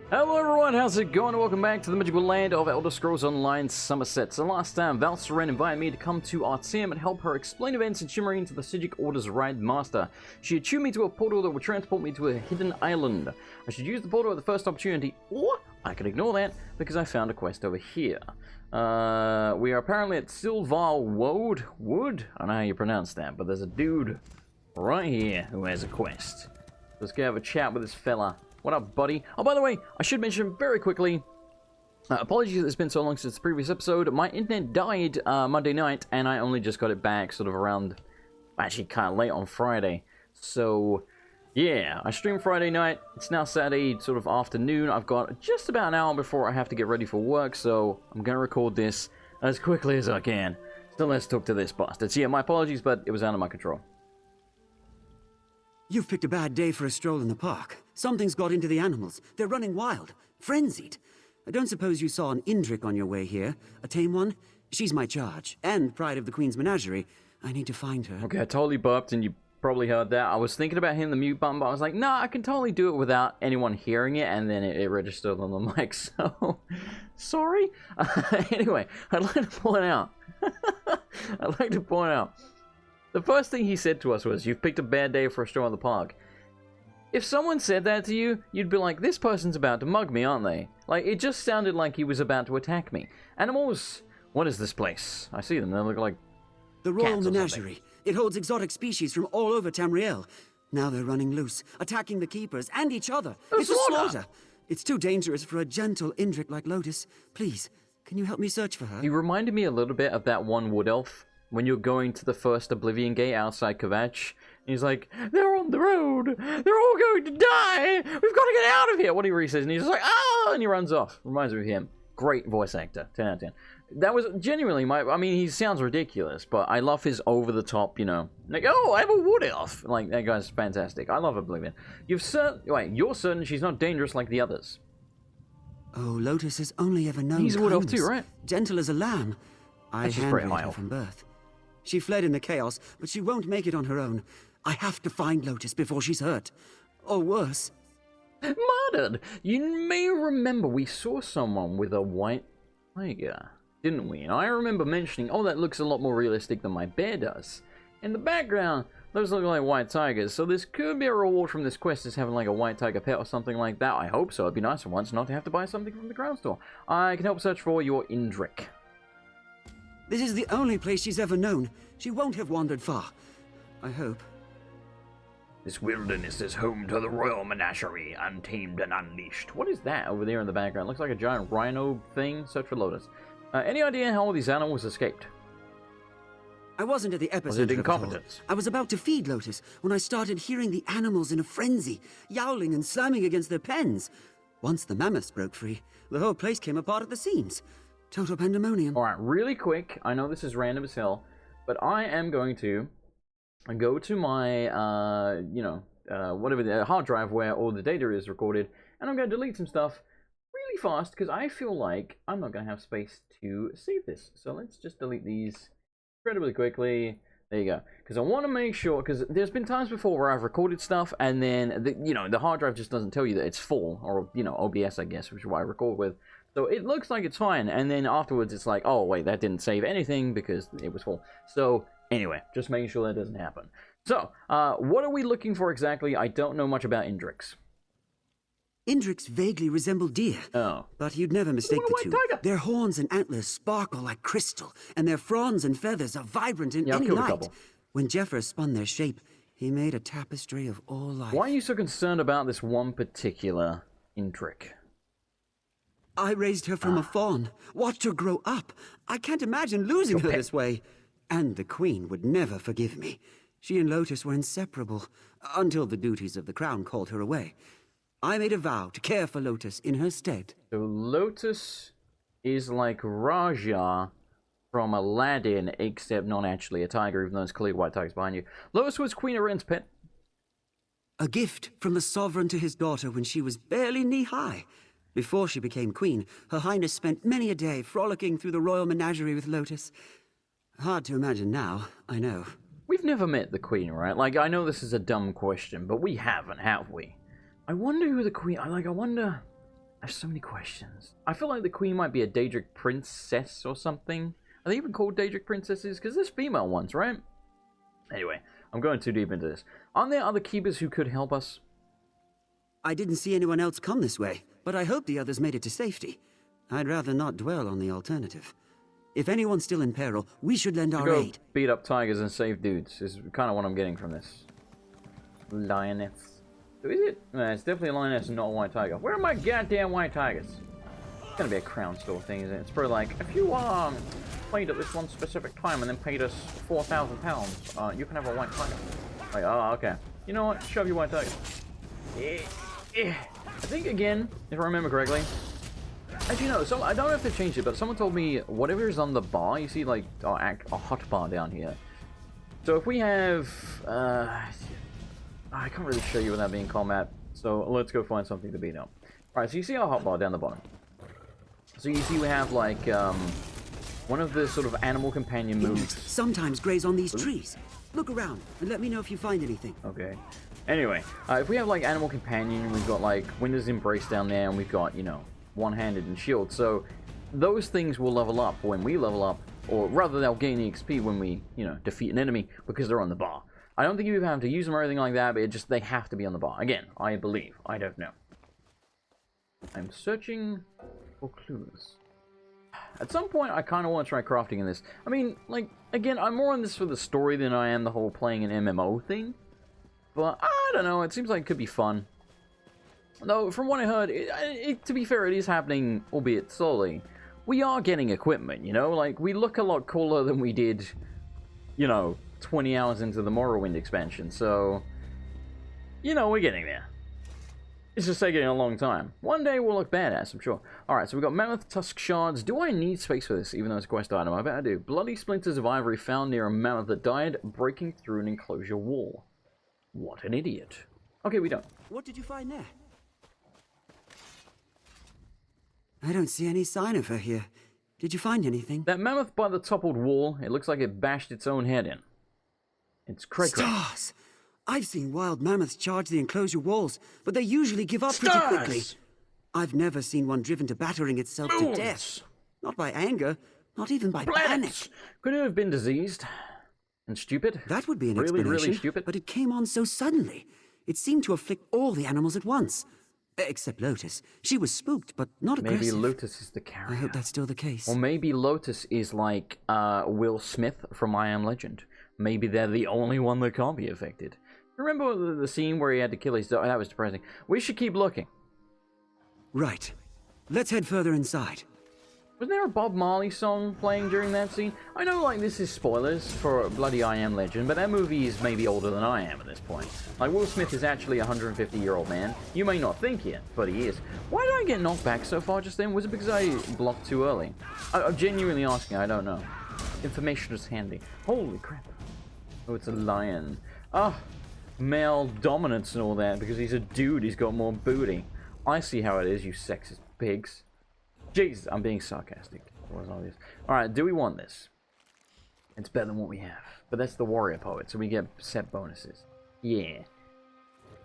Hello everyone, how's it going? Welcome back to the magical land of Elder Scrolls Online Summerset. So last time, Valsaren invited me to come to Artium and help her explain events in Shimmering to the Sijic Order's Ride Master. She attuned me to a portal that would transport me to a hidden island. I should use the portal at the first opportunity, or I could ignore that because I found a quest over here. We are apparently at Silvar Wood? I don't know how you pronounce that, but there's a dude right here who has a quest. Let's go have a chat with this fella. What up, buddy? Oh, by the way, I should mention very quickly, apologies that it's been so long since the previous episode. My internet died Monday night, and I only just got it back sort of around, actually kind of late on Friday. So, yeah, I streamed Friday night. It's now Saturday sort of afternoon. I've got just about an hour before I have to get ready for work, so I'm going to record this as quickly as I can. So let's talk to this bastard. So, yeah, my apologies, but it was out of my control. You've picked a bad day for a stroll in the park. Something's got into the animals. They're running wild, frenzied. I don't suppose you saw an Indrik on your way here, a tame one? She's my charge, and pride of the Queen's menagerie. I need to find her. Okay, I totally burped, and you probably heard that. I was thinking about hitting the mute button, but I was like, nah, I can totally do it without anyone hearing it, and then it registered on the mic, so... Sorry? Anyway, I'd like to point out... The first thing he said to us was, you've picked a bad day for a stroll in the park. If someone said that to you, you'd be like, this person's about to mug me, aren't they? Like, it just sounded like he was about to attack me. Animals, what is this place? I see them, they look like the Royal Menagerie. It holds exotic species from all over Tamriel. Now they're running loose, attacking the keepers and each other. It's a slaughter. It's too dangerous for a gentle Indrik like Lotus. Please, can you help me search for her? He reminded me a little bit of that one wood elf. When you're going to the first Oblivion Gate outside Kvatch, he's like, they're on the road, they're all going to die, we've got to get out of here, what he says, and he's just like, ah, and he runs off. Reminds me of him. Great voice actor, 10 out of 10. That was genuinely I mean, he sounds ridiculous, but I love his over-the-top, you know, like, oh, I'm a wood elf. Like, that guy's fantastic. I love Oblivion. You're certain she's not dangerous like the others. Oh, Lotus has only ever known He's a wood elf too, right? Gentle as a lamb. I handed her from birth. She fled in the chaos, but she won't make it on her own. I have to find Lotus before she's hurt. Or worse. Murdered! You may remember we saw someone with a white tiger, didn't we? And I remember mentioning, oh, that looks a lot more realistic than my bear does. In the background, those look like white tigers, so this could be a reward from this quest as having like a white tiger pet or something like that. I hope so. It'd be nice for once not to have to buy something from the ground store. I can help search for your Indrik. This is the only place she's ever known. She won't have wandered far. I hope. This wilderness is home to the Royal Menagerie, untamed and unleashed. What is that over there in the background? Looks like a giant rhino thing. Search for Lotus. Any idea how all these animals escaped? I wasn't at the epicenter. Was it incompetence? I was about to feed Lotus when I started hearing the animals in a frenzy, yowling and slamming against their pens. Once the mammoths broke free, the whole place came apart at the seams. Total pandemonium. Alright, really quick. I know this is random as hell, but I am going to go to my, whatever the hard drive where all the data is recorded, and I'm going to delete some stuff really fast because I feel like I'm not going to have space to save this. So let's just delete these incredibly quickly. There you go. Because I want to make sure, because there's been times before where I've recorded stuff and then, the hard drive just doesn't tell you that it's full, or, OBS, I guess, which is what I record with. So it looks like it's fine, and then afterwards it's like, oh wait, that didn't save anything because it was full. So anyway, just making sure that doesn't happen. So, what are we looking for exactly? I don't know much about Indriks. Indriks vaguely resemble deer. Oh. But you'd never mistake the two. Tiger. Their horns and antlers sparkle like crystal, and their fronds and feathers are vibrant in any light. When Jeffers spun their shape, he made a tapestry of all life. Why are you so concerned about this one particular Indrik? I raised her from a fawn, watched her grow up. I can't imagine losing her this way. And the Queen would never forgive me. She and Lotus were inseparable, until the duties of the crown called her away. I made a vow to care for Lotus in her stead. So Lotus is like Raja from Aladdin, except not actually a tiger, even though there's clearly white tigers behind you. Lotus was Queen Aren's pet. A gift from the sovereign to his daughter when she was barely knee-high. Before she became queen, Her Highness spent many a day frolicking through the royal menagerie with Lotus. Hard to imagine now, I know. We've never met the Queen, right? Like, I know this is a dumb question, but we haven't, have we? I wonder who the Queen... I wonder... I have so many questions. I feel like the queen might be a Daedric princess or something. Are they even called Daedric princesses? Because there's female ones, right? Anyway, I'm going too deep into this. Aren't there other keepers who could help us? I didn't see anyone else come this way, but I hope the others made it to safety. I'd rather not dwell on the alternative. If anyone's still in peril, we should lend our aid. Beat up tigers and save dudes is kind of what I'm getting from this. Lioness. So is it? No, it's definitely a lioness and not a white tiger. Where are my goddamn white tigers? It's gonna be a crown store thing, isn't it? It's probably like, if you played at this one specific time and then paid us £4,000, you can have a white tiger. Like, oh, okay. You know what? Shove your white tiger. I think, again, if I remember correctly, actually no, so I don't know if they changed it, but someone told me whatever is on the bar, you see like a hot bar down here. So if we have, I can't really show you without being combat, so let's go find something to beat up. Alright, so you see our hot bar down the bottom. So you see we have like, one of the sort of animal companion moves. Sometimes graze on these trees. Look around and let me know if you find anything. Okay. Anyway, if we have like animal companion, we've got like Winter's Embrace down there, and we've got, you know, one-handed and shield. So those things will level up when we level up, or rather they'll gain XP when we, you know, defeat an enemy because they're on the bar. I don't think you have to use them or anything like that, but they have to be on the bar. Again, I believe. I don't know. I'm searching for clues. At some point, I kind of want to try crafting in this. I mean, like, again, I'm more on this for the story than I am the whole playing an MMO thing. But, I don't know, it seems like it could be fun. Though, from what I heard, to be fair, it is happening, albeit slowly. We are getting equipment, you know? Like, we look a lot cooler than we did, you know, 20 hours into the Morrowind expansion. So, you know, we're getting there. It's just taking a long time. One day we'll look badass, I'm sure. Alright, so we've got Mammoth Tusk Shards. Do I need space for this, even though it's a quest item? I bet I do. Bloody splinters of ivory found near a mammoth that died breaking through an enclosure wall. What an idiot. Okay, we don't. What did you find there? I don't see any sign of her here. Did you find anything? That mammoth by the toppled wall, it looks like it bashed its own head in. It's cray. Stars! I've seen wild mammoths charge the enclosure walls, but they usually give up pretty quickly. I've never seen one driven to battering itself to death. Not by anger, not even by panic. Could it have been diseased? And stupid? That would be an explanation, really stupid. But it came on so suddenly. It seemed to afflict all the animals at once. Except Lotus. She was spooked, but not aggressive. Maybe Lotus is the carrier. I hope that's still the case. Or maybe Lotus is like Will Smith from I Am Legend. Maybe they're the only one that can't be affected. Remember the scene where he had to kill his dog? That was depressing. We should keep looking. Right. Let's head further inside. Was there a Bob Marley song playing during that scene? I know, like, this is spoilers for bloody I Am Legend, but that movie is maybe older than I am at this point. Like, Will Smith is actually a 150-year-old man. You may not think it, but he is. Why did I get knocked back so far just then? Was it because I blocked too early? I'm genuinely asking, I don't know. Information is handy. Holy crap. Oh, it's a lion. Ah, male dominance and all that, because he's a dude, he's got more booty. I see how it is, you sexist pigs. Jesus, I'm being sarcastic. Alright, do we want this? It's better than what we have. But that's the warrior poet, so we get set bonuses. Yeah.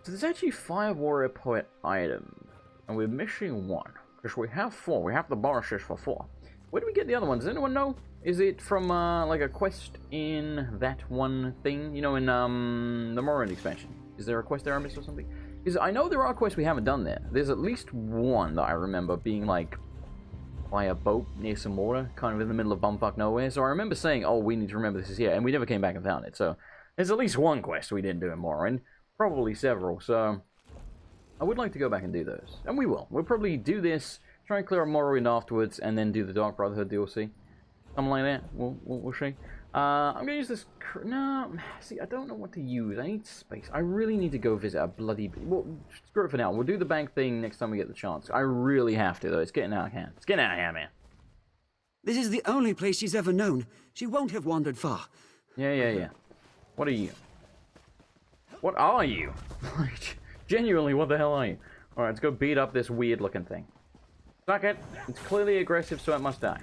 So there's actually 5 warrior poet items. And we're missing 1. Because we have 4. We have the bonuses for 4. Where do we get the other ones? Does anyone know? Is it from, like a quest in that one thing? You know, in, the Morrowind expansion. Is there a quest there I missed or something? Because I know there are quests we haven't done there. There's at least one that I remember being, like, by a boat near some water, kind of in the middle of bumfuck nowhere. So I remember saying, oh, we need to remember this is here, and we never came back and found it. So there's at least one quest we didn't do in Morrowind. Probably several, so I would like to go back and do those. And we will. We'll probably do this, try and clear up Morrowind afterwards, and then do the Dark Brotherhood DLC. Something like that. We'll see. I'm going to use this... No, see, I don't know what to use. I need space. I really need to go visit a bloody... Well, screw it for now. We'll do the bank thing next time we get the chance. I really have to, though. It's getting out of hand. It's getting out of hand, man. This is the only place she's ever known. She won't have wandered far. Yeah. What are you? What are you? Genuinely, what the hell are you? Alright, let's go beat up this weird-looking thing. Suck it. It's clearly aggressive, so it must die.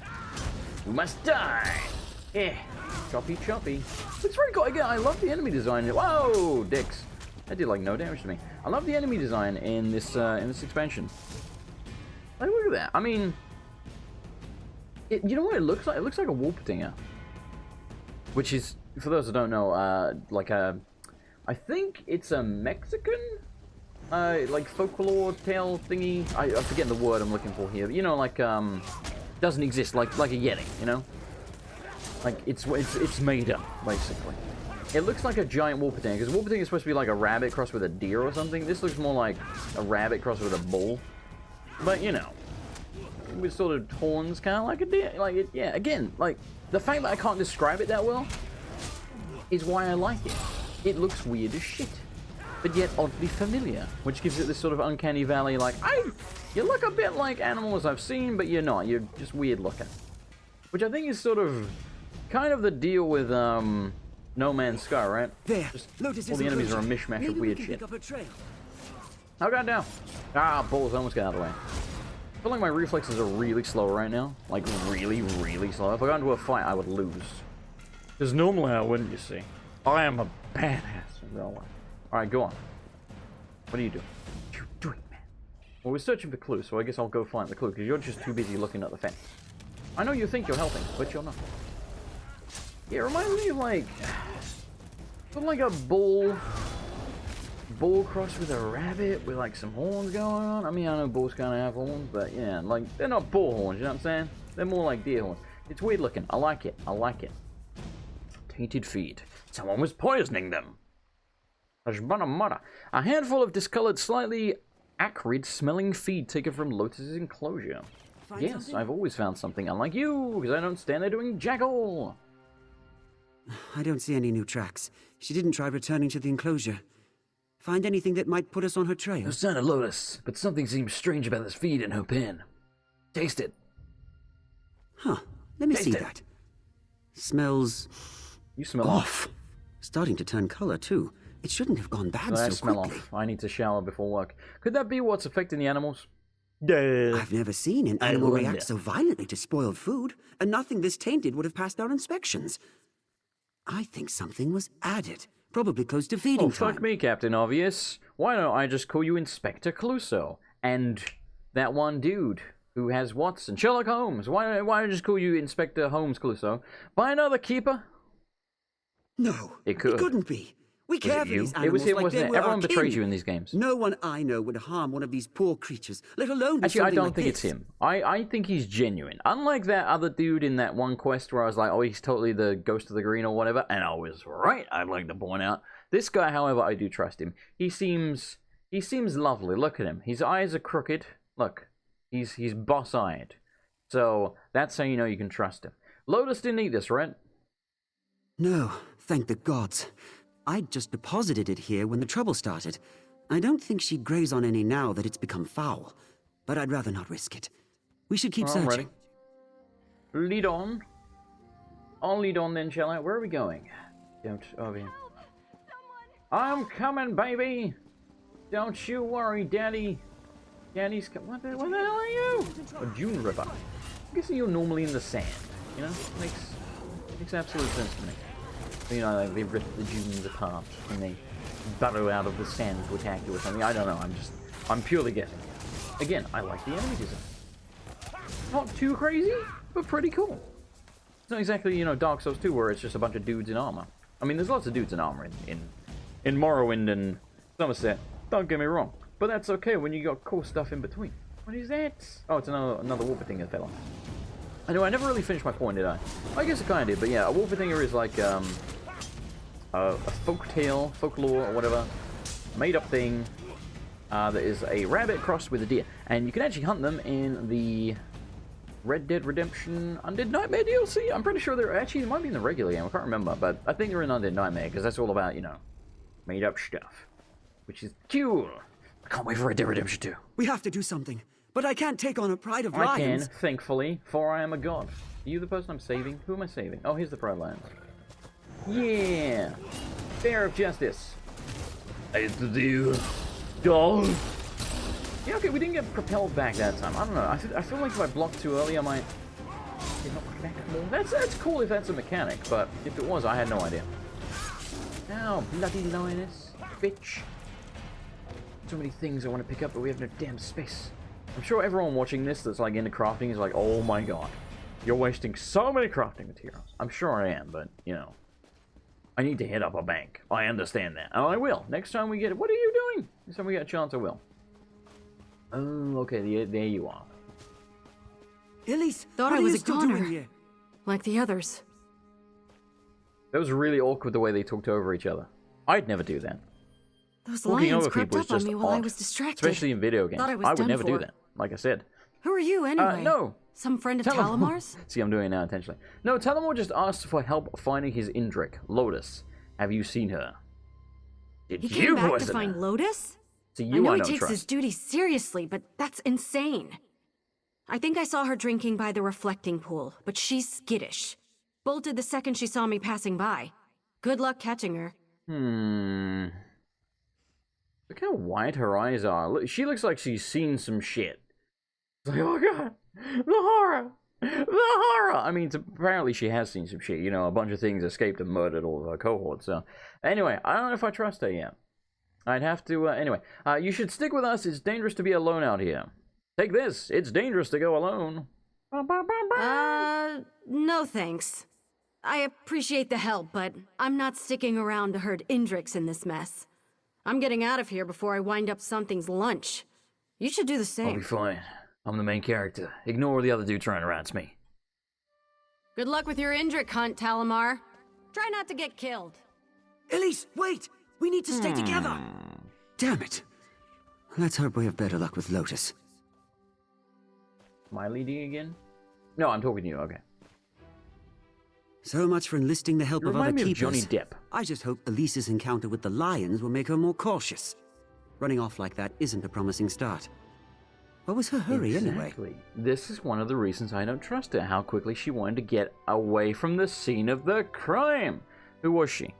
We must die! Yeah. Choppy. It's very cool. Again, I love the enemy design. Whoa, dicks. That did like no damage to me. I love the enemy design in this expansion. Like, look at that. I mean, you know what it looks like? It looks like a Wolpertinger. Which is, for those who don't know, like a... I think it's a Mexican, like, folklore tale thingy. I'm forgetting the word I'm looking for here. But, you know, like, doesn't exist, like a Yeti, you know? Like, it's made up, basically. It looks like a giant Wolpertinger, because Wolpertinger is supposed to be like a rabbit crossed with a deer or something. This looks more like a rabbit crossed with a bull. But, you know, with sort of horns, kind of like a deer. Like, yeah, again, like, the fact that I can't describe it that well is why I like it. It looks weird as shit, but yet oddly familiar, which gives it this sort of uncanny valley, like, you look a bit like animals I've seen, but you're not. You're just weird looking. Which I think is sort of, kind of the deal with, No Man's Sky, right? There, just Lotus all the enemies are a mishmash of weird shit. Oh, god damn. Ah, balls, I almost got out of the way. I feel like my reflexes are really slow right now. Like, really, really slow. If I got into a fight, I would lose. Because normally I wouldn't, you see. I am a badass in real life. Alright, go on. What are you doing? What are you doing, man? Well, we're searching for clues, so I guess I'll go find the clue, because you're just too busy looking at the fence. I know you think you're helping, but you're not. Yeah, it reminds me of, like... sort of like a bull crossed with a rabbit with, like, some horns going on. I mean, I know bulls kind of have horns, but, yeah, like, they're not bull horns, you know what I'm saying? They're more like deer horns. It's weird looking. I like it. I like it. Tainted feed. Someone was poisoning them. A handful of discolored, slightly acrid smelling feed taken from Lotus's enclosure. Yes, something? I've always found something, unlike you, because I don't stand there doing jack all. I don't see any new tracks. She didn't try returning to the enclosure. Find anything that might put us on her trail? No sign of Lotus, but something seems strange about this feed in her pen. Taste it. Huh. Let me see that. Smells... You smell off. Starting to turn color, too. It shouldn't have gone bad so smell quickly. Off. I need to shower before work. Could that be what's affecting the animals? I've never seen an animal react so violently to spoiled food, and nothing this tainted would have passed our inspections. I think something was added, probably close to feeding time. Fuck me, Captain Obvious. Why don't I just call you Inspector Clouseau? And that one dude who has Watson, Sherlock Holmes. Why don't I just call you Inspector Holmes Clouseau? Buy another keeper? No, it couldn't be. We care for these animals. It was him, like wasn't it? Everyone betrays you in these games. No one I know would harm one of these poor creatures, let alone do Actually, I don't like think this. it's him. I think he's genuine. Unlike that other dude in that one quest where I was like, oh, he's totally the Ghost of the Green or whatever, and I was right, I'd like to point out. This guy, however, I do trust him. He seems lovely. Look at him. His eyes are crooked. Look, he's boss-eyed. So that's how you know you can trust him. Lotus didn't eat this, right? No, thank the gods. I just deposited it here when the trouble started. I don't think she'd graze on any now that it's become foul, but I'd rather not risk it. We should keep searching. Ready. Lead on. I'll lead on then, shall I? Where are we going? Don't over here. I'm coming, baby. Don't you worry, Daddy. Daddy's coming. What the hell are you? A June River. I'm guessing you're normally in the sand. You know, makes absolute sense to me. You know, like they rip the dunes apart and they burrow out of the sand to attack you or something. I don't know. I'm purely guessing. Again, I like the enemy design. Not too crazy, but pretty cool. It's not exactly, you know, Dark Souls 2 where it's just a bunch of dudes in armor. I mean, there's lots of dudes in armor in Morrowind and Summerset. Don't get me wrong, but that's okay when you got cool stuff in between. What is that? Oh, it's another Wolpertinger fella. Anyway, I never really finished my point, did I? I guess I kind of did, but yeah, a Wolpertinger is like a folklore, or whatever, made-up thing that is a rabbit crossed with a deer. And you can actually hunt them in the Red Dead Redemption Undead Nightmare DLC. I'm pretty sure they're actually, it might be in the regular game, I can't remember, but I think they're in Undead Nightmare, because that's all about, you know, made-up stuff, which is cool. I can't wait for Red Dead Redemption 2. We have to do something. But I can't take on a pride of lions. I can, thankfully, for I am a god. Are you the person I'm saving? Who am I saving? Oh, here's the pride lions. Yeah! Fair of justice. I used to do. Dog! Yeah, okay, we didn't get propelled back that time. I don't know. I feel like if I blocked too early, I might get knocked back more. That's cool if that's a mechanic, but if it was, I had no idea. Now, bloody lioness. Bitch. So many things I want to pick up, but we have no damn space. I'm sure everyone watching this that's like into crafting is like, oh my god, you're wasting so many crafting materials. I'm sure I am, but, you know, I need to hit up a bank. I understand that. And I will. Next time we get it. What are you doing? Next time we get a chance, I will. Oh, okay, there you are. Elise, thought what I are was you a still goner, doing here? like the others. That was really awkward the way they talked over each other. I'd never do that. Those Talking lions over crept people is up on just me while I odd. was distracted. Especially in video games. Thought I was would done never do for. that, like I said. Who are you anyway? No. Some friend of Talamor. Talamar's? See, I'm doing it now intentionally. No, Talamor just asked for help finding his Indrik, Lotus. Have you seen her? Did He you came back to poison find her? Lotus? So I you know I he don't takes trust. his duty seriously, but that's insane. I think I saw her drinking by the reflecting pool, but she's skittish. Bolted the second she saw me passing by. Good luck catching her. Look how white her eyes are. Look, she looks like she's seen some shit. It's like, oh god, the horror! The horror! I mean, apparently she has seen some shit. You know, a bunch of things escaped and murdered all of her cohort. So, anyway, I don't know if I trust her yet. I'd have to, anyway. You should stick with us. It's dangerous to be alone out here. Take this. It's dangerous to go alone. No thanks. I appreciate the help, but I'm not sticking around to herd Indriks in this mess. I'm getting out of here before I wind up something's lunch. You should do the same. I'll be fine. I'm the main character. Ignore the other dude trying to rats me. Good luck with your Indrik hunt, Talamar. Try not to get killed. Elise, wait! We need to stay together! Damn it. Let's hope we have better luck with Lotus. Am I leading again? No, I'm talking to you. Okay. So much for enlisting the help You of other remind me of keepers. Johnny Depp. I just hope Elise's encounter with the lions will make her more cautious. Running off like that isn't a promising start. What was her hurry anyway? Exactly. This is one of the reasons I don't trust her. How quickly she wanted to get away from the scene of the crime. Who was she?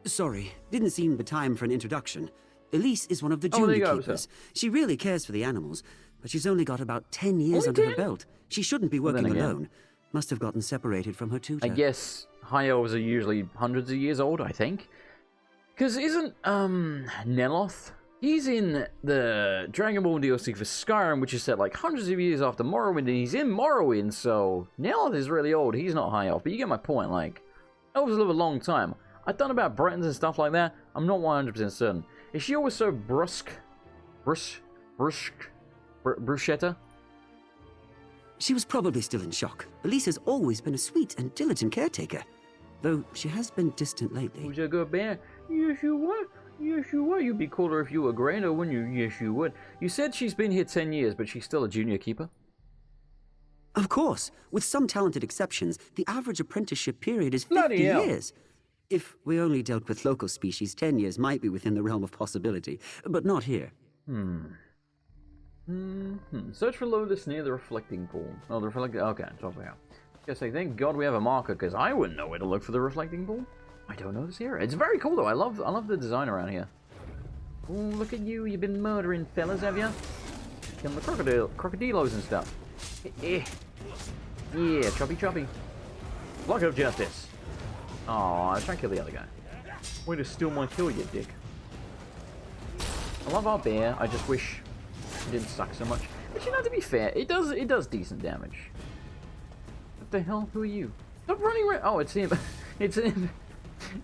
Sorry, didn't seem the time for an introduction. Elise is one of the Oh, there junior you go, keepers. sir. She really cares for the animals, but she's only got about 10 years Only under 10? her belt. She shouldn't be Well, then working again. alone. Must have gotten separated from her tutor. I guess high elves are usually hundreds of years old, I think. Because isn't, Neloth? He's in the Dragon Ball DLC for Skyrim, which is set like hundreds of years after Morrowind, and he's in Morrowind, so Neloth is really old. He's not high elf, but you get my point. Like, elves live a long time. I thought about Bretons and stuff like that. I'm not 100% certain. Is she always so brushetta? She was probably still in shock. Elise has always been a sweet and diligent caretaker, though she has been distant lately. Who's a good bear? Yes, you would. Yes, you would. You'd be cooler if you were greater, wouldn't you? Yes, you would. You said she's been here 10 years, but she's still a junior keeper? Of course, with some talented exceptions, the average apprenticeship period is 50 Bloody hell. years. If we only dealt with local species, 10 years might be within the realm of possibility, but not here. Search for Lotus near the reflecting pool. Oh, the reflecting... Okay, top out. Guess I thank God we have a marker, because I wouldn't know where to look for the reflecting pool. I don't know this area. It's very cool, though. I love the design around here. Oh, look at you. You've been murdering fellas, have you? Killing the crocodilos and stuff. Yeah, choppy. Block of justice. Oh, I was trying to kill the other guy. Way to steal my kill, you dick. I love our bear. I just wish it didn't suck so much. But you know, to be fair, it does decent damage. What the hell? Who are you? Stop running around. Oh, it's him. It's him.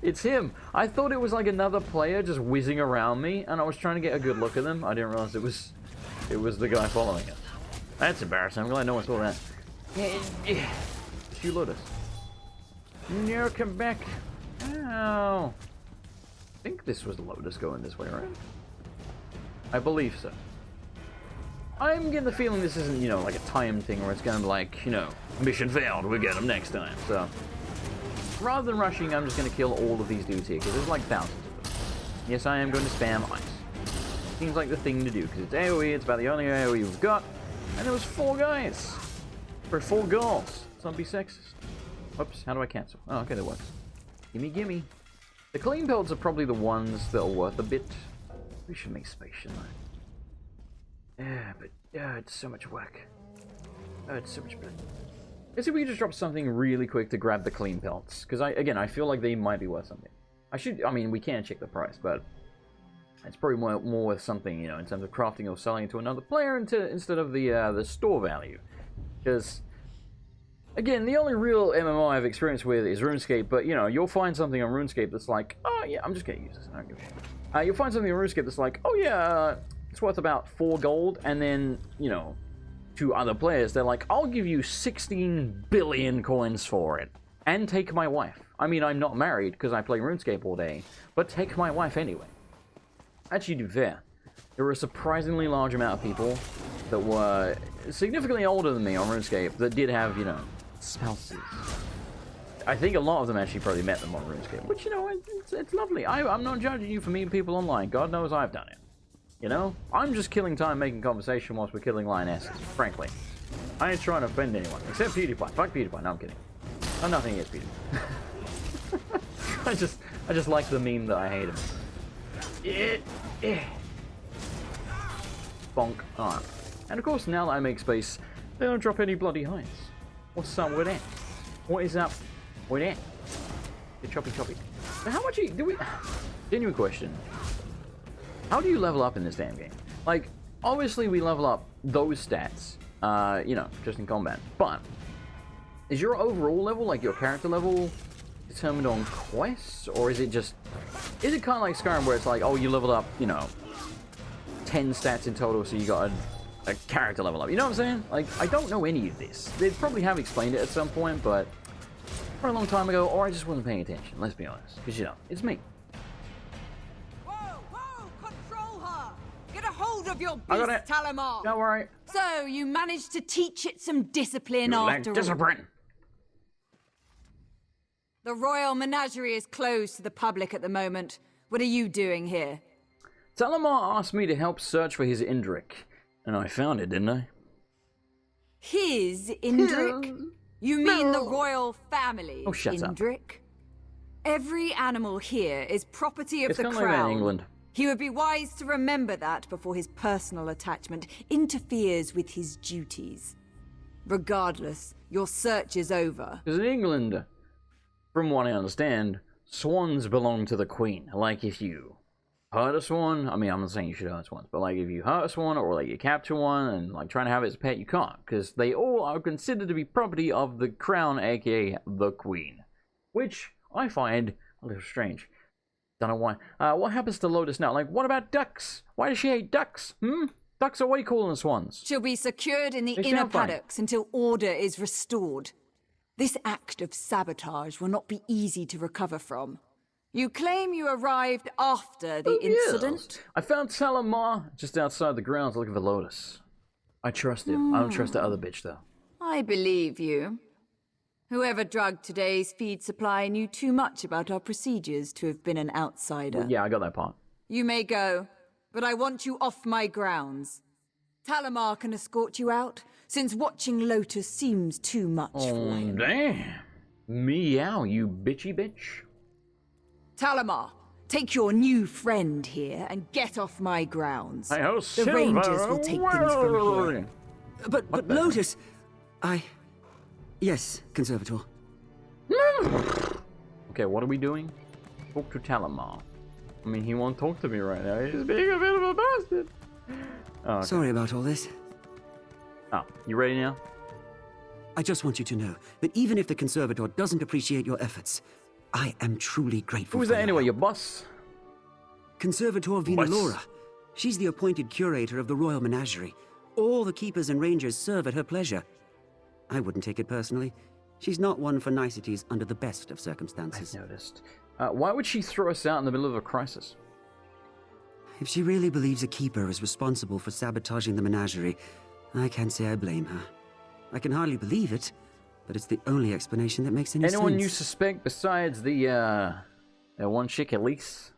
It's him. I thought it was like another player just whizzing around me, and I was trying to get a good look at them. I didn't realize it was the guy following us. That's embarrassing. I'm glad no one saw that. Yeah. You Lotus. No, come back. Ow. I think this was Lotus going this way, right? I believe so. I'm getting the feeling this isn't, you know, like a time thing where it's going to be like, you know, mission failed, we'll get them next time. So, rather than rushing, I'm just going to kill all of these dudes here, because there's like thousands of them. Yes, I am going to spam ice. Seems like the thing to do, because it's AoE, it's about the only AoE we've got. And there was 4 guys. For 4 girls. Don't be sexist. Oops, how do I cancel? Oh, okay, that works. Gimme. The clean pelts are probably the ones that are worth a bit. We should make space, shouldn't I? Yeah, but it's so much work. Oh, it's so much better. Let's see if we can just drop something really quick to grab the clean pelts. Because I feel like they might be worth something. I mean, we can check the price, but It's probably more worth something, you know, in terms of crafting or selling to another player instead of the store value. Because, again, the only real MMO I've experienced with is RuneScape, but, you know, you'll find something on RuneScape that's like, oh, yeah, I'm just going to use this. I don't give a shit. You'll find something on RuneScape that's like, oh, yeah, it's worth about 4 gold, and then, you know, to other players, they're like, I'll give you 16 billion coins for it, and take my wife. I mean, I'm not married because I play RuneScape all day, but take my wife anyway. Actually, to be fair, there were a surprisingly large amount of people that were significantly older than me on RuneScape that did have, you know, spouses. I think a lot of them actually probably met them on RuneScape, which, you know, it's lovely. I'm not judging you for meeting people online. God knows I've done it. You know? I'm just killing time making conversation whilst we're killing lionesses, frankly. I ain't trying to offend anyone, except PewDiePie. Fuck PewDiePie. No, I'm kidding. I'm nothing against PewDiePie. I just like the meme that I hate him. Bonk. Alright. And of course, now that I make space, they don't drop any bloody heights. What's up with that? What is up with that? The choppy. Now, how much do we... Genuine question. How do you level up in this damn game? Like, obviously we level up those stats, you know, just in combat. But, is your overall level, like your character level, determined on quests? Or is it just... Is it kind of like Skyrim where it's like, oh, you leveled up, you know, 10 stats in total, so you got a character level up. You know what I'm saying? Like, I don't know any of this. They probably have explained it at some point, but for a long time ago, or I just wasn't paying attention, let's be honest. Because, you know, it's me. Whoa! Control her! Get a hold of your I got beast, it. Talamar! Don't worry. So, you managed to teach it some discipline after all. Discipline. The royal menagerie is closed to the public at the moment. What are you doing here? Talamar asked me to help search for his Indrik, and I found it, didn't I? His Indrik? You mean the royal family, Oh, shut up. Indrik? Every animal here is property of It's the kind of like that in crown. England. He would be wise to remember that before his personal attachment interferes with his duties. Regardless, your search is over. Because in England, from what I understand, swans belong to the Queen. Like, if you hurt a swan, I mean, I'm not saying you should hurt swans, but like, if you hurt a swan, or like you capture one, and like trying to have it as a pet, you can't. Because they all are considered to be property of the crown, aka the Queen. Which I find a little strange. Don't know why. What happens to Lotus now? Like, what about ducks? Why does she hate ducks? Ducks are way cooler than swans. She'll be secured in the They inner sound fine. paddocks until order is restored. This act of sabotage will not be easy to recover from. You claim you arrived after the incident? Yes. I found Talamar just outside the grounds looking for Lotus. I trust him. I don't trust the other bitch, though. I believe you. Whoever drugged today's feed supply knew too much about our procedures to have been an outsider. Yeah, I got that part. You may go, but I want you off my grounds. Talamar can escort you out, since watching Lotus seems too much for him. Damn. Meow, you bitchy bitch. Talamar, take your new friend here and get off my grounds. Hey, oh, The Rangers will take things from here. But Lotus... Yes, Conservator. Okay, what are we doing? Talk to Talamar. I mean, he won't talk to me right now. He's being a bit of a bastard. Oh, okay. Sorry about all this. Oh, you ready now? I just want you to know that even if the Conservator doesn't appreciate your efforts, I am truly grateful Who's for that your anyway, help. your boss? Conservator Vinnelora. She's the appointed curator of the royal menagerie. All the keepers and rangers serve at her pleasure. I wouldn't take it personally. She's not one for niceties under the best of circumstances. I've noticed. Why would she throw us out in the middle of a crisis? If she really believes a keeper is responsible for sabotaging the menagerie, I can't say I blame her. I can hardly believe it, but it's the only explanation that makes any Anyone sense. you suspect besides the one chick, Elise?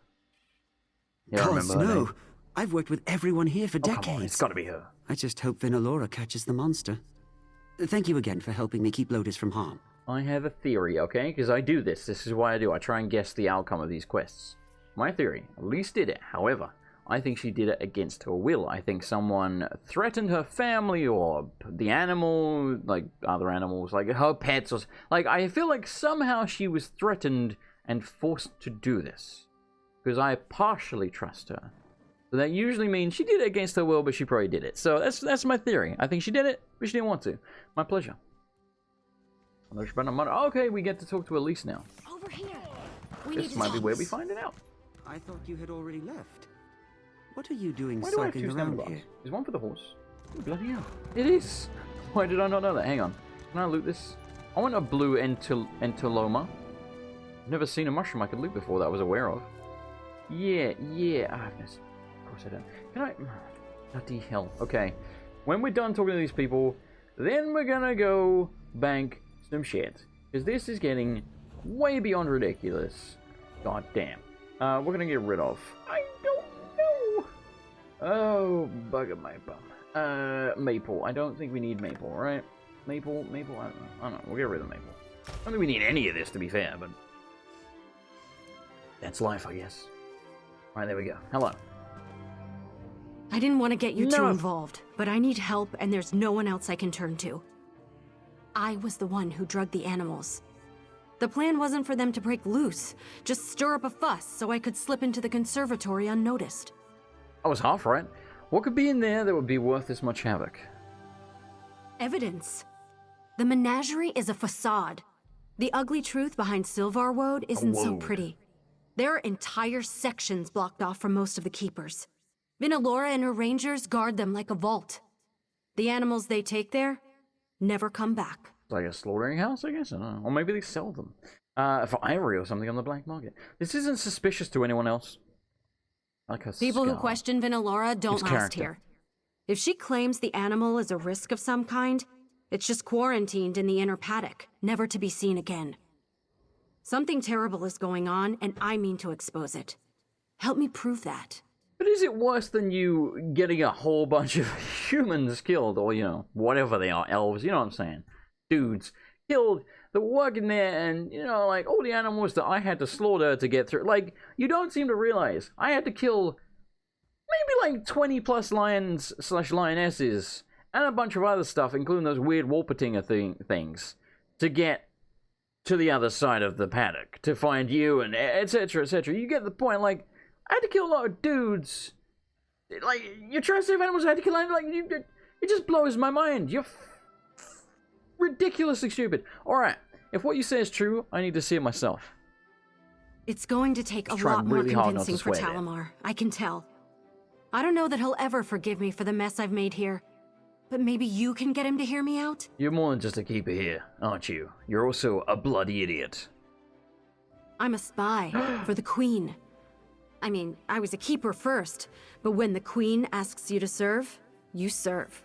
Yeah, I Gods, remember her no. name. I've worked with everyone here for Oh, decades. come on, it's got to be her. I just hope Vinnelora catches the monster. Thank you again for helping me keep Lotus from harm. I have a theory, okay? Because I do this. This is why I do. I try and guess the outcome of these quests. My theory, Elise did it. However, I think she did it against her will. I think someone threatened her family or the animal, like other animals, like her pets. Or, like, I feel like somehow she was threatened and forced to do this. Because I partially trust her. So that usually means she did it against her will, but she probably did it. So that's my theory. I think she did it, but she didn't want to. My pleasure. Okay, we get to talk to Elise now. Over here. This might be where we find it out. I thought you had already left. What are you doing Why do I have sulking two around stamina here? bars? Is one for the horse? Oh, bloody hell. It is. Why did I not know that? Hang on. Can I loot this? I want a blue entoloma. I've never seen a mushroom I could loot before that I was aware of. Yeah. Ah, of course I don't. Can I? Bloody hell. Okay. When we're done talking to these people, then we're gonna go bank some shit. Because this is getting way beyond ridiculous. God damn. We're gonna get rid of. I don't know. Oh, bugger my bum. Maple. I don't think we need maple, right? Maple. I don't know. We'll get rid of maple. I don't think we need any of this, to be fair, but that's life, I guess. Alright, there we go. Hello. I didn't want to get you too No. involved, but I need help and there's no one else I can turn to. I was the one who drugged the animals. The plan wasn't for them to break loose, just stir up a fuss so I could slip into the conservatory unnoticed. I was half right. What could be in there that would be worth this much havoc? Evidence. The menagerie is a facade. The ugly truth behind Sylvar Woad isn't so Woad. pretty. There are entire sections blocked off from most of the keepers. Vinnelora and her rangers guard them like a vault. The animals they take there never come back. It's like a slaughtering house, I guess. I don't know. Or maybe they sell them for ivory or something on the black market. This isn't suspicious to anyone else. Like her People who skull. question Vinnelora don't Gives last character. here. If she claims the animal is a risk of some kind, it's just quarantined in the inner paddock, never to be seen again. Something terrible is going on, and I mean to expose it. Help me prove that. But is it worse than you getting a whole bunch of humans killed, or, you know, whatever they are, elves, you know what I'm saying? Dudes killed that work in there, and, you know, like, all the animals that I had to slaughter to get through. Like, you don't seem to realize I had to kill maybe like 20 plus lions / lionesses and a bunch of other stuff, including those weird Wolpertinger things, to get to the other side of the paddock, to find you, and etc, etc. You get the point. Like, I had to kill a lot of dudes. Like, you're trying to save animals, I had to kill animals. Like, it just blows my mind. You're ridiculously stupid. Alright, if what you say is true, I need to see it myself. It's going to take a Just try lot more really hard not to convincing for swear there. Talamar, I can tell. I don't know that he'll ever forgive me for the mess I've made here, but maybe you can get him to hear me out? You're more than just a keeper here, aren't you? You're also a bloody idiot. I'm a spy for the Queen. I mean, I was a keeper first, but when the Queen asks you to serve, you serve.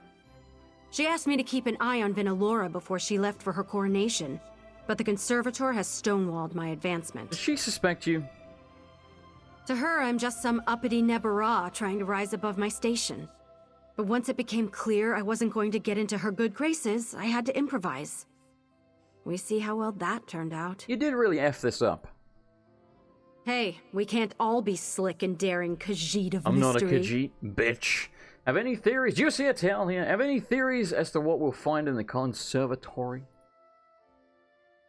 She asked me to keep an eye on Vinnelora before she left for her coronation, but the Conservator has stonewalled my advancement. Does she suspect you? To her, I'm just some uppity Nebara trying to rise above my station. But once it became clear I wasn't going to get into her good graces, I had to improvise. We see how well that turned out. You did really F this up. Hey, we can't all be slick and daring Khajiit of I'm mystery. not a Khajiit, bitch. Have any theories? Do you see a tail here? Have any theories as to what we'll find in the conservatory?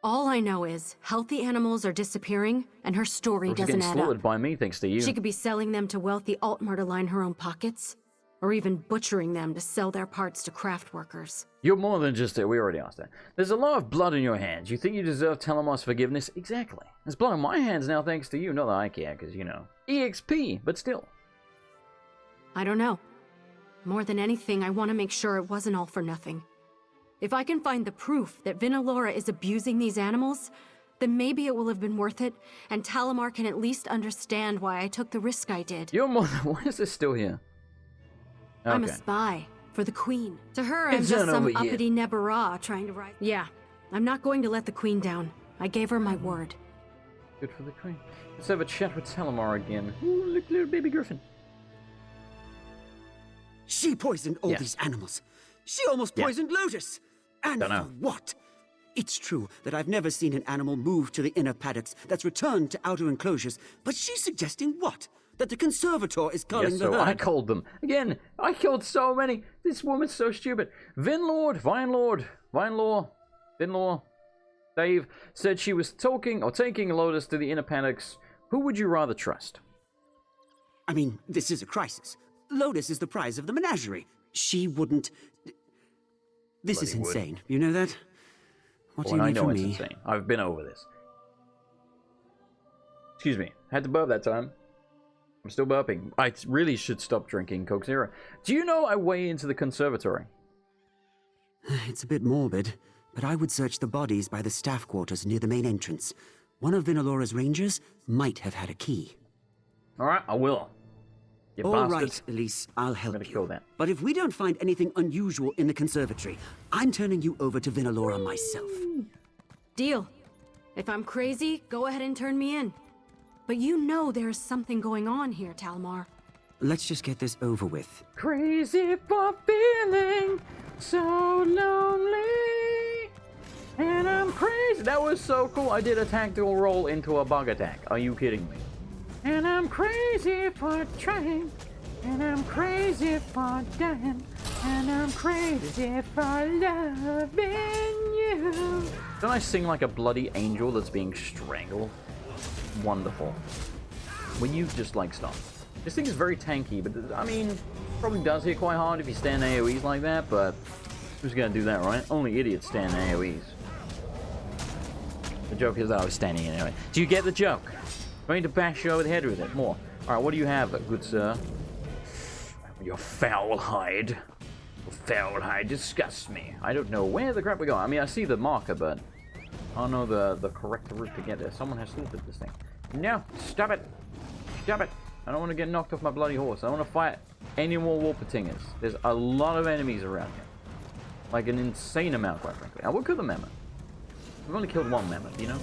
All I know is healthy animals are disappearing, and her story Or is it doesn't getting add slaughtered up. by me, thanks to you. She could be selling them to wealthy Altmer to line her own pockets, or even butchering them to sell their parts to craft workers. You're more than just it. We already asked that. There's a lot of blood in your hands. You think you deserve Talamar's forgiveness? Exactly. There's blood on my hands now, thanks to you. Not that I care, because, you know, EXP, but still. I don't know. More than anything, I want to make sure it wasn't all for nothing. If I can find the proof that Vinnelora is abusing these animals, then maybe it will have been worth it, and Talamar can at least understand why I took the risk I did. You're more than... Why is this still here? Okay. I'm a spy for the Queen. To her, I'm It's just not some over yet. uppity Nebara trying to rise. Yeah, I'm not going to let the Queen down. I gave her my word. Good for the Queen. Let's have a chat with Talamar again. Ooh, look, little baby griffin. She poisoned all Yeah. these animals. She almost Yeah. poisoned Lotus. And Dunno. for what? It's true that I've never seen an animal move to the inner paddocks that's returned to outer enclosures, but she's suggesting what? That the conservator is culling Yes, the so herd. I culled them. Again, I killed so many. This woman's so stupid. Vinelaw, Dave said she was taking Lotus to the inner paddocks. Who would you rather trust? I mean, this is a crisis. Lotus is the prize of the menagerie. She wouldn't... This is Bloody would. insane. You know that? What do you I need know from it's me? insane. I've been over this. Excuse me. Had to burp that time. I'm still burping. I really should stop drinking Coke Zero. Do you know I weigh into the conservatory? It's a bit morbid, but I would search the bodies by the staff quarters near the main entrance. One of Vinnelora's rangers might have had a key. Alright, I will. You All bastard. right, Elise, I'll help gonna you. kill that. But if we don't find anything unusual in the conservatory, I'm turning you over to Vinnelora myself. Deal. If I'm crazy, go ahead and turn me in. But you know there's something going on here, Talmar. Let's just get this over with. Crazy for feeling so lonely. And I'm crazy. That was so cool. I did a tactical roll into a bug attack. Are you kidding me? And I'm crazy for trying. And I'm crazy for dying. And I'm crazy for loving you. Don't I sing like a bloody angel that's being strangled? Wonderful. Will you just like stop? This thing is very tanky, but I mean, probably does hit quite hard if you stand AoEs like that, but who's gonna do that, right? Only idiots stand AoEs. The joke is that I was standing anyway. Do you get the joke? I need to bash you over the head with it more. Alright, what do you have, good sir? Your foul hide. Your foul hide disgusts me. I don't know where the crap we're going. I mean, I see the marker, but I don't know the correct route to get there. Someone has slaughtered this thing. No, stop it. Stop it. I don't want to get knocked off my bloody horse. I don't want to fight any more Wolpertingers. There's a lot of enemies around here. Like an insane amount, quite frankly. I will kill the mammoth. We've only killed one mammoth, you know?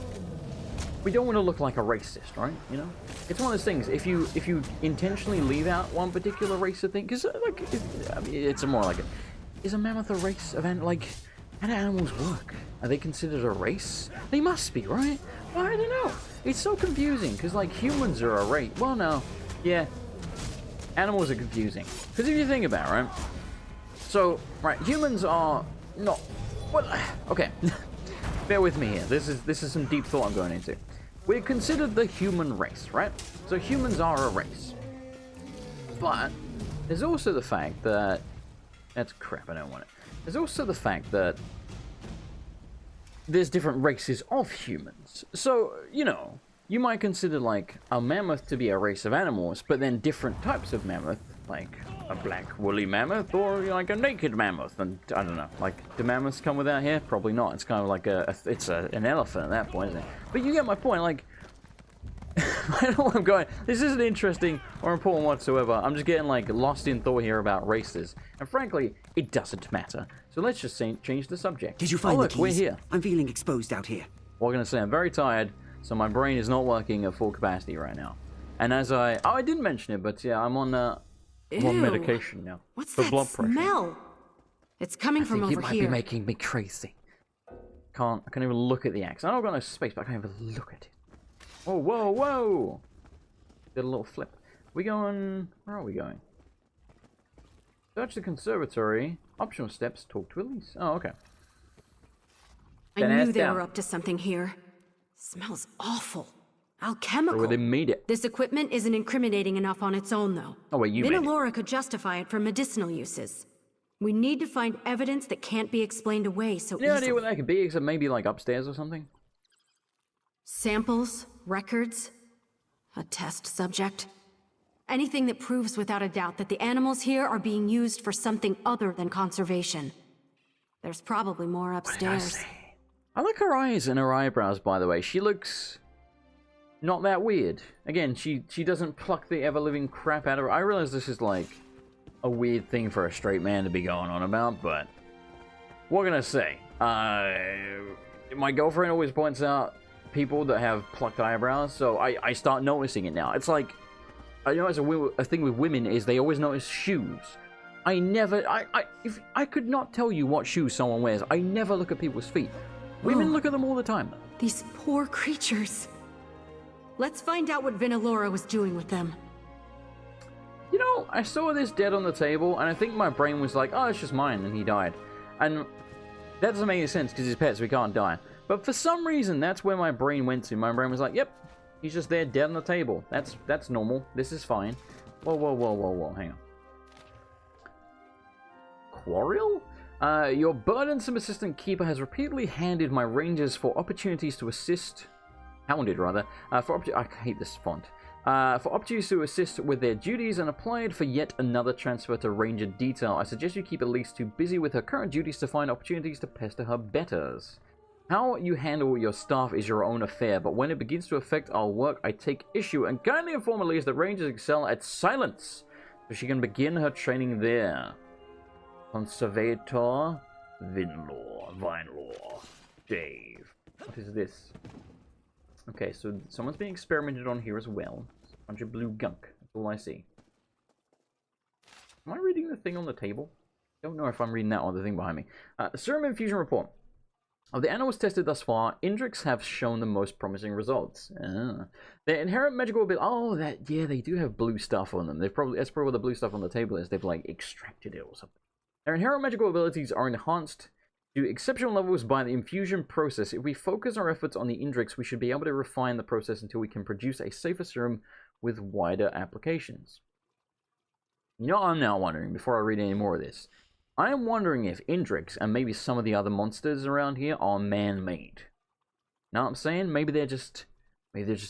We don't want to look like a racist, right? You know? It's one of those things, if you intentionally leave out one particular race of thing, because, like, I mean, it's more like is a mammoth a race of, like, how do animals work? Are they considered a race? They must be, right? Well, I don't know. It's so confusing, because, like, humans are a race. Well, no. Yeah. Animals are confusing. Because if you think about it, right? So, right, humans are not... Well, okay. Bear with me here. This is some deep thought I'm going into. We're considered the human race, right? So humans are a race. But there's also the fact that... That's crap, I don't want it. There's also the fact that there's different races of humans. So, you know, you might consider, like, a mammoth to be a race of animals, but then different types of mammoth, like a black woolly mammoth or like a naked mammoth. And I don't know, like, do mammoths come without hair? Probably not. It's kind of like an elephant at that point, isn't it? But you get my point, like, I don't know where I'm going. This isn't interesting or important whatsoever. I'm just getting, like, lost in thought here about races. And frankly, it doesn't matter. So let's just change the subject. Did you find look, the keys? We're here. I'm feeling exposed out here. Well, I'm going to say I'm very tired, so my brain is not working at full capacity right now. And as I didn't mention it, but yeah, I'm on medication now. What's for that blood pressure. smell? It's coming from over It might here. be making me crazy. I can't even look at the axe. I don't got no space, but I can't even look at it. Oh, whoa, whoa! Did a little flip. We going... Where are we going? Search the conservatory. Optional steps. Talk to Elise. Oh, okay. I Then knew ass they down. were up to something here. Smells awful. Alchemical. Or they made it. This equipment isn't incriminating enough on its own, though. Oh, wait, you made it. Vinnelora could justify it for medicinal uses. We need to find evidence that can't be explained away so No idea easily. what that could be, except maybe like upstairs or something. Samples, records, a test subject. Anything that proves without a doubt that the animals here are being used for something other than conservation. There's probably more upstairs. I like her eyes and her eyebrows, by the way. She looks not that weird. Again, she doesn't pluck the ever-living crap out of her. I realize this is like a weird thing for a straight man to be going on about, but what can I say? My girlfriend always points out people that have plucked eyebrows, so I start noticing it now. It's like, I know it's a thing with women is they always notice shoes. If I could not tell you what shoes someone wears, I never look at people's feet. Women look at them all the time. These poor creatures. Let's find out what Vinnelora was doing with them. You know, I saw this dead on the table, and I think my brain was like, oh, it's just mine, and he died. And that doesn't make any sense, because he's pets, so he can't die. But for some reason, that's where my brain went to. My brain was like, yep, he's just there dead on the table. That's normal. This is fine. Whoa, hang on. Quarrel? Your burdensome assistant keeper has repeatedly handed my rangers for opportunities to assist... Hounded, rather. I hate this font. For opportunities to assist with their duties and applied for yet another transfer to Ranger Detail. I suggest you keep Elise too busy with her current duties to find opportunities to pester her betters. How you handle your staff is your own affair, but when it begins to affect our work, I take issue and kindly inform Elise that Rangers excel at silence, so she can begin her training there. Conservator Vinnelora. Dave. What is this? Okay, so someone's being experimented on here as well. A bunch of blue gunk. That's all I see. Am I reading the thing on the table? I don't know if I'm reading that or the thing behind me. Serum infusion report. Of the animals tested thus far, Indrix have shown the most promising results. Their inherent magical ability... Oh, yeah, they do have blue stuff on them. That's probably what the blue stuff on the table is. They've, like, extracted it or something. Their inherent magical abilities are enhanced to exceptional levels by the infusion process. If we focus our efforts on the Indrix, we should be able to refine the process until we can produce a safer serum with wider applications. You know, I'm now wondering, before I read any more of this, I am wondering if Indrix and maybe some of the other monsters around here are man-made. Know what I'm saying? Maybe they're just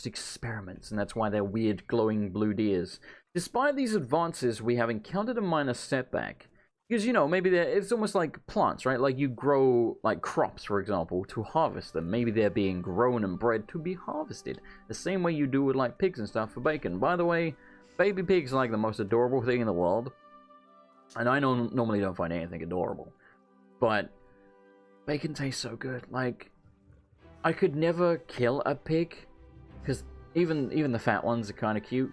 experiments, and that's why they're weird glowing blue deers. Despite these advances, we have encountered a minor setback. Because, you know, maybe it's almost like plants, right? Like you grow, like crops, for example, to harvest them. Maybe they're being grown and bred to be harvested. The same way you do with, like, pigs and stuff for bacon. By the way, baby pigs are, like, the most adorable thing in the world. And I normally don't find anything adorable. But bacon tastes so good. Like, I could never kill a pig. Because even the fat ones are kind of cute.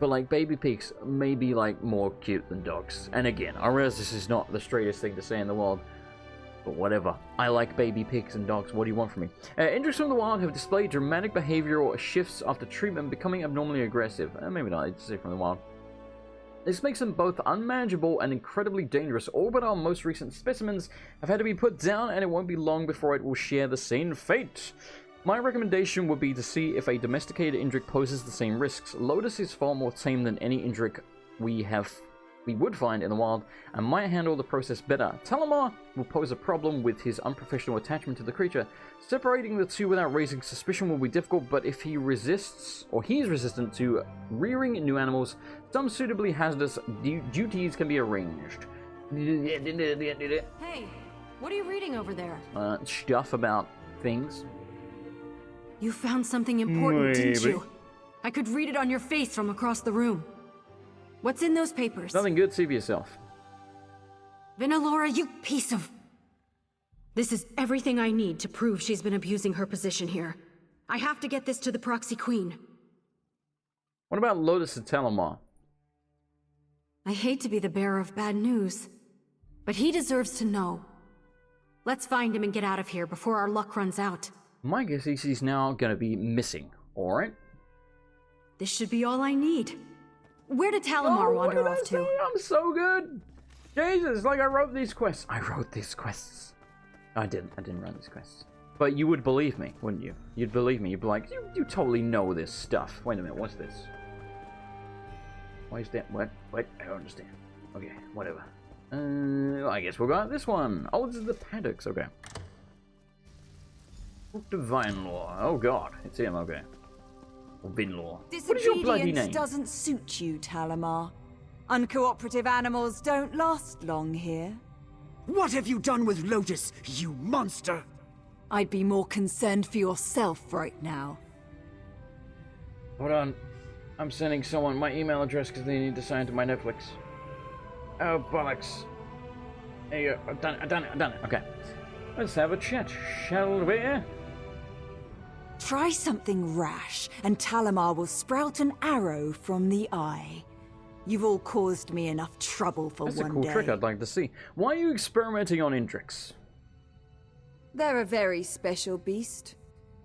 But, like, baby pigs may be, like, more cute than dogs. And again, I realize this is not the straightest thing to say in the world. But whatever. I like baby pigs and dogs. What do you want from me? Indrix from the wild have displayed dramatic behavioral shifts after treatment, becoming abnormally aggressive. Maybe not, I'd say from the wild. This makes them both unmanageable and incredibly dangerous. All but our most recent specimens have had to be put down, and it won't be long before it will share the same fate. My recommendation would be to see if a domesticated Indrik poses the same risks. Lotus is far more tame than any Indrik we would find in the wild, and might handle the process better. Talamar will pose a problem with his unprofessional attachment to the creature. Separating the two without raising suspicion will be difficult, but if he resists, or he's resistant to rearing new animals, some suitably hazardous duties can be arranged. Hey, what are you reading over there? Stuff about things. You found something important, didn't you? I could read it on your face from across the room. What's in those papers? Nothing good, see for yourself. Vinnelora, you piece of... This is everything I need to prove she's been abusing her position here. I have to get this to the Proxy Queen. What about Lotus and Talamar? I hate to be the bearer of bad news, but he deserves to know. Let's find him and get out of here before our luck runs out. My guess is he's now gonna be missing, alright? This should be all I need. Where did Talamar wander off to? I'm so good! Jesus, like I wrote these quests. I wrote these quests. I didn't run these quests. But you would believe me, wouldn't you? You'd believe me. You'd be like, you totally know this stuff. Wait a minute, what's this? Why is that? What? I don't understand. Okay, whatever. I guess we'll go at this one. Oh, this is the paddocks, okay. Divine Law. Oh god, it's him, okay. Or Vinnelora. What is your bloody name? Doesn't suit you, Talamar. Uncooperative animals don't last long here. What have you done with Lotus, you monster? I'd be more concerned for yourself right now. Hold on. I'm sending someone my email address because they need to sign to my Netflix. Oh, bollocks. There you go. I've done it. Okay. Let's have a chat, shall we? Try something rash, and Talamar will sprout an arrow from the eye. You've all caused me enough trouble for one day. That's a cool trick I'd like to see. Why are you experimenting on Indrix? They're a very special beast.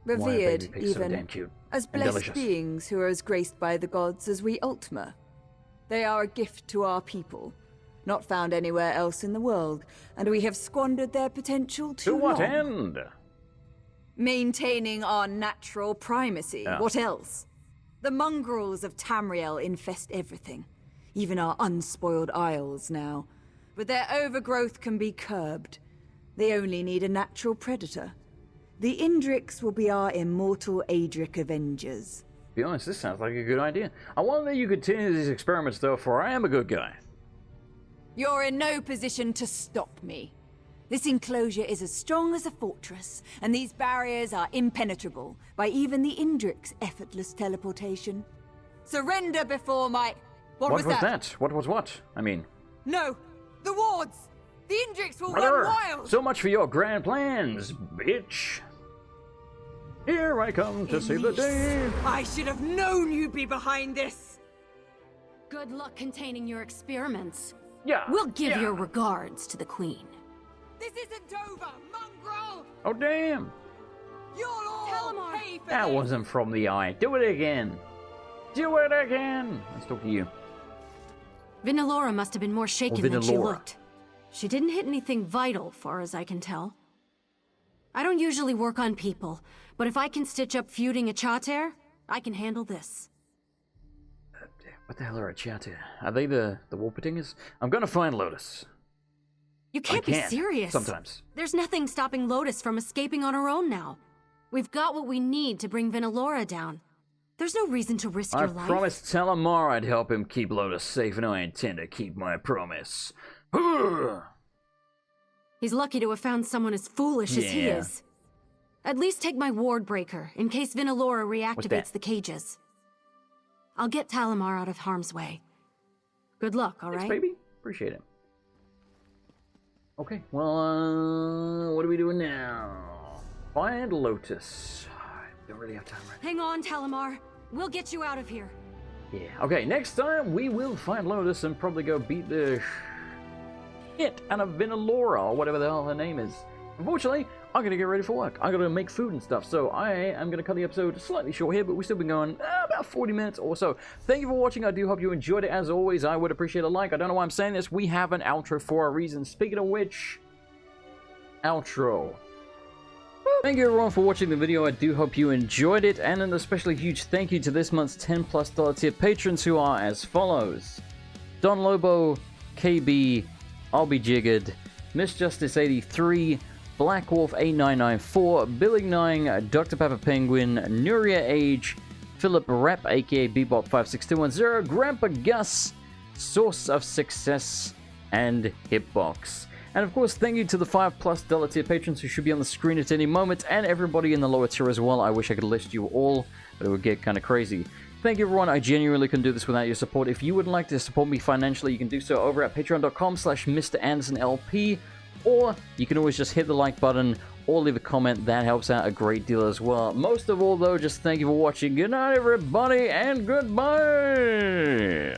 Revered, even, as blessed beings who are as graced by the gods as we Ultima. They are a gift to our people, not found anywhere else in the world, and we have squandered their potential too long. To what end? Maintaining our natural primacy. What else? The mongrels of Tamriel infest everything. even our unspoiled isles now. But their overgrowth can be curbed. They only need a natural predator. The Indrix will be our immortal Adric Avengers. To be honest, this sounds like a good idea. I wonder if you continue these experiments though, for I am a good guy. You're in no position to stop me. This enclosure is as strong as a fortress, and these barriers are impenetrable by even the Indrix effortless teleportation. Surrender before my... What was that? What was what? I mean... No! The wards! The Indrix will run wild! So much for your grand plans, bitch! Here I come to save the day! I should have known you'd be behind this! Good luck containing your experiments. Yeah! We'll give your regards to the Queen. This isn't over, mongrel! Oh, damn! You'll all pay for That this. wasn't from the eye. Do it again! Do it again! Let's talk to you. Vinnelora must have been more shaken than she Vinnelora. looked. She didn't hit anything vital, far as I can tell. I don't usually work on people, but if I can stitch up feuding a Chater, I can handle this. What the hell are a Chater? Are they the Warpatingers? I'm gonna find Lotus. You can't be serious. Sometimes. There's nothing stopping Lotus from escaping on her own now. We've got what we need to bring Vinnelora down. There's no reason to risk I your life. promised Talamar I'd help him keep Lotus safe, and I intend to keep my promise. He's lucky to have found someone as foolish as he Yeah. is. At least take my ward breaker, in case Vinnelora What's reactivates that? the cages. I'll get Talamar out of harm's way. Good luck, all Thanks, right? baby. Appreciate it. Okay, well, what are we doing now? Find Lotus. I don't really have time right now. Hang on, Talamar. We'll get you out of here. Yeah. Okay, next time we will find Lotus and probably go beat the shit out of Vinnelora, or whatever the hell her name is. Unfortunately, I'm gonna get ready for work. I gotta make food and stuff, so I am gonna cut the episode slightly short here, but we've still been going about 40 minutes or so. Thank you for watching. I do hope you enjoyed it. As always, I would appreciate a like. I don't know why I'm saying this. We have an outro for a reason. Speaking of which, outro. Thank you everyone for watching the video. I do hope you enjoyed it, and an especially huge thank you to this month's $10+ tier patrons, who are as follows: Don Lobo, KB, I'll Be Jiggered, Miss Justice 83, Black Wolf 8994, Billy 9, Dr. Pepper Penguin, Nuria Age, Philip Rap aka Bebop 56210, Grandpa Gus, Source of Success, and Hitbox. And of course, thank you to the $5+ tier patrons who should be on the screen at any moment, and everybody in the lower tier as well. I wish I could list you all, but it would get kind of crazy. Thank you everyone. I genuinely couldn't do this without your support. If you would like to support me financially, you can do so over at patreon.com/MrAndersonLP, or you can always just hit the like button or leave a comment. That helps out a great deal as well. Most of all though, just thank you for watching. Good night everybody, and goodbye!